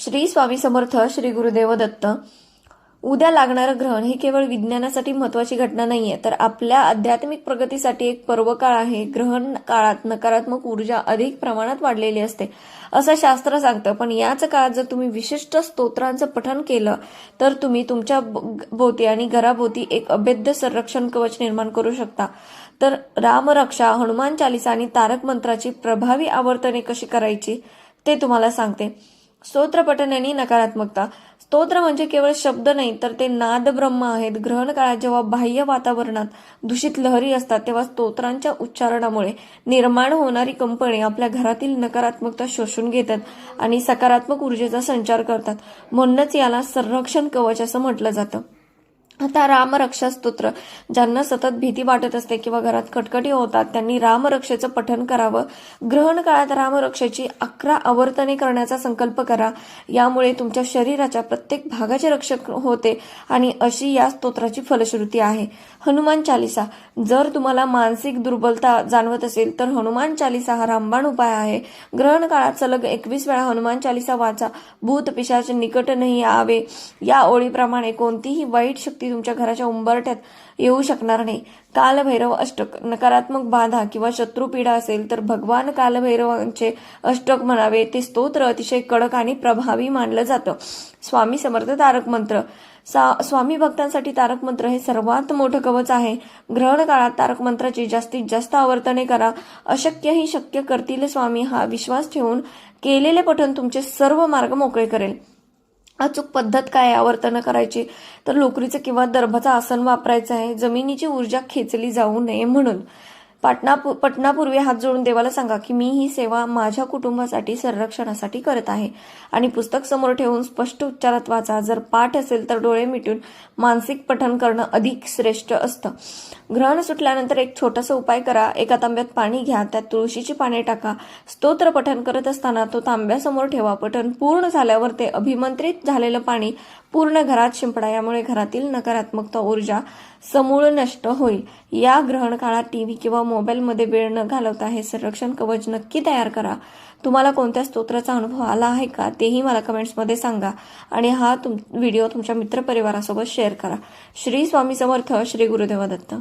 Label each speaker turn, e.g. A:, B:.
A: श्री स्वामी समर्थ, श्री गुरुदेव दत्त. उद्या लागणारं ग्रहण ही केवळ विज्ञानासाठी महत्वाची घटना नाहीये, तर आपल्या आध्यात्मिक प्रगतीसाठी एक पर्वकाळ आहे. ग्रहण काळात नकारात्मक ऊर्जा अधिक प्रमाणात वाढलेली असते असं शास्त्र सांगतं. पण याच काळात जर तुम्ही विशिष्ट स्तोत्रांचं पठण केलं तर तुम्ही तुमच्या भोवती आणि घराभोवती एक अभेद्य संरक्षण कवच निर्माण करू शकता. तर रामरक्षा, हनुमान चालिसा आणि तारक मंत्राची प्रभावी आवर्तने कशी करायची ते तुम्हाला सांगते. स्तोत्र पठण आणि नकारात्मकता. स्तोत्र म्हणजे केवळ शब्द नाही, तर ते नाद ब्रह्म आहेत. ग्रहण काळात जेव्हा बाह्य वातावरणात दूषित लहरी असतात, तेव्हा स्तोत्रांच्या उच्चारणामुळे निर्माण होणारी कंपने आपल्या घरातील नकारात्मकता शोषून घेतात आणि सकारात्मक ऊर्जेचा संचार करतात. म्हणूनच याला संरक्षण कवच असं म्हटलं जातं. आता रामरक्षा स्तोत्र. ज्यांना सतत भीती वाटत असते किंवा घरात कटकटी होतात, त्यांनी रामरक्षेचं पठण करावं. ग्रहण काळात रामरक्षेची 11 आवर्तने करण्याचा संकल्प करा. यामुळे तुमच्या शरीराच्या प्रत्येक भागाचे रक्षक होते आणि अशी या स्तोत्राची फलश्रुती आहे. हनुमान चालिसा. जर तुम्हाला मानसिक दुर्बलता जाणवत असेल तर हनुमान चालिसा हा रामबाण उपाय आहे. ग्रहण काळात सलग 21 वेळा हनुमान चालिसा वाचा. भूत पिशाच निकट नाही आवे या ओळीप्रमाणे कोणतीही वाईट शक्ती तुमच्या घराच्या उंबरठ्यात येऊ शकणार नाही. कालभैरव अष्टक. नकारात्मक बाधा किंवा शत्रुपीडा असेल तर भगवान कालभैरवांचे अष्टक म्हणावे. ते स्तोत्र अतिशय कडक आणि प्रभावी मानलं जातं. स्वामी समर्थ तारक मंत्र. स्वामी भक्तांसाठी तारक मंत्र हे सर्वात मोठं कवच आहे. ग्रहण काळात तारक मंत्राची जास्तीत जास्त आवर्तने करा. अशक्य ही शक्य करतील स्वामी हा विश्वास ठेवून केलेले पठण तुमचे सर्व मार्ग मोकळे करेल. अचूक पद्धत काय आवर्तन करायची, तर लोकरीचं किंवा दर्भाचं आसन वापरायचं आहे. जमिनीची ऊर्जा खेचली जाऊ नये म्हणून. पठणापूर्वी हात जोडून देवाला सांगा की मी ही सेवा माझ्या कुटुंबासाठी संरक्षणासाठी करत आहे आणि पुस्तक समोर ठेवून स्पष्ट उच्चारात वाचा. जर पाठ असेल तर डोळे मिटून मानसिक पठण करणं अधिक श्रेष्ठ असतं. ग्रहण सुटल्यानंतर एक छोटासा उपाय करा. एका तांब्यात पाणी घ्या, त्यात तुळशीची पाने टाका. स्तोत्र पठण करत असताना तो तांब्यासमोर ठेवा. पठण पूर्ण झाल्यावर ते अभिमंत्रित झालेलं पाणी पूर्ण घरात शिंपडा. यामुळे घरातील नकारात्मकता ऊर्जा समूळ नष्ट होईल. या ग्रहण काळात टीव्ही किंवा मोबाईलमध्ये वेळ न घालवता हे संरक्षण कवच नक्की तयार करा. तुम्हाला कोणत्या स्तोत्राचा अनुभव आला आहे का तेही मला कमेंट्समध्ये सांगा आणि हा व्हिडिओ तुमच्या मित्रपरिवारासोबत शेअर करा. श्री स्वामी समर्थ, श्री गुरुदेव दत्त.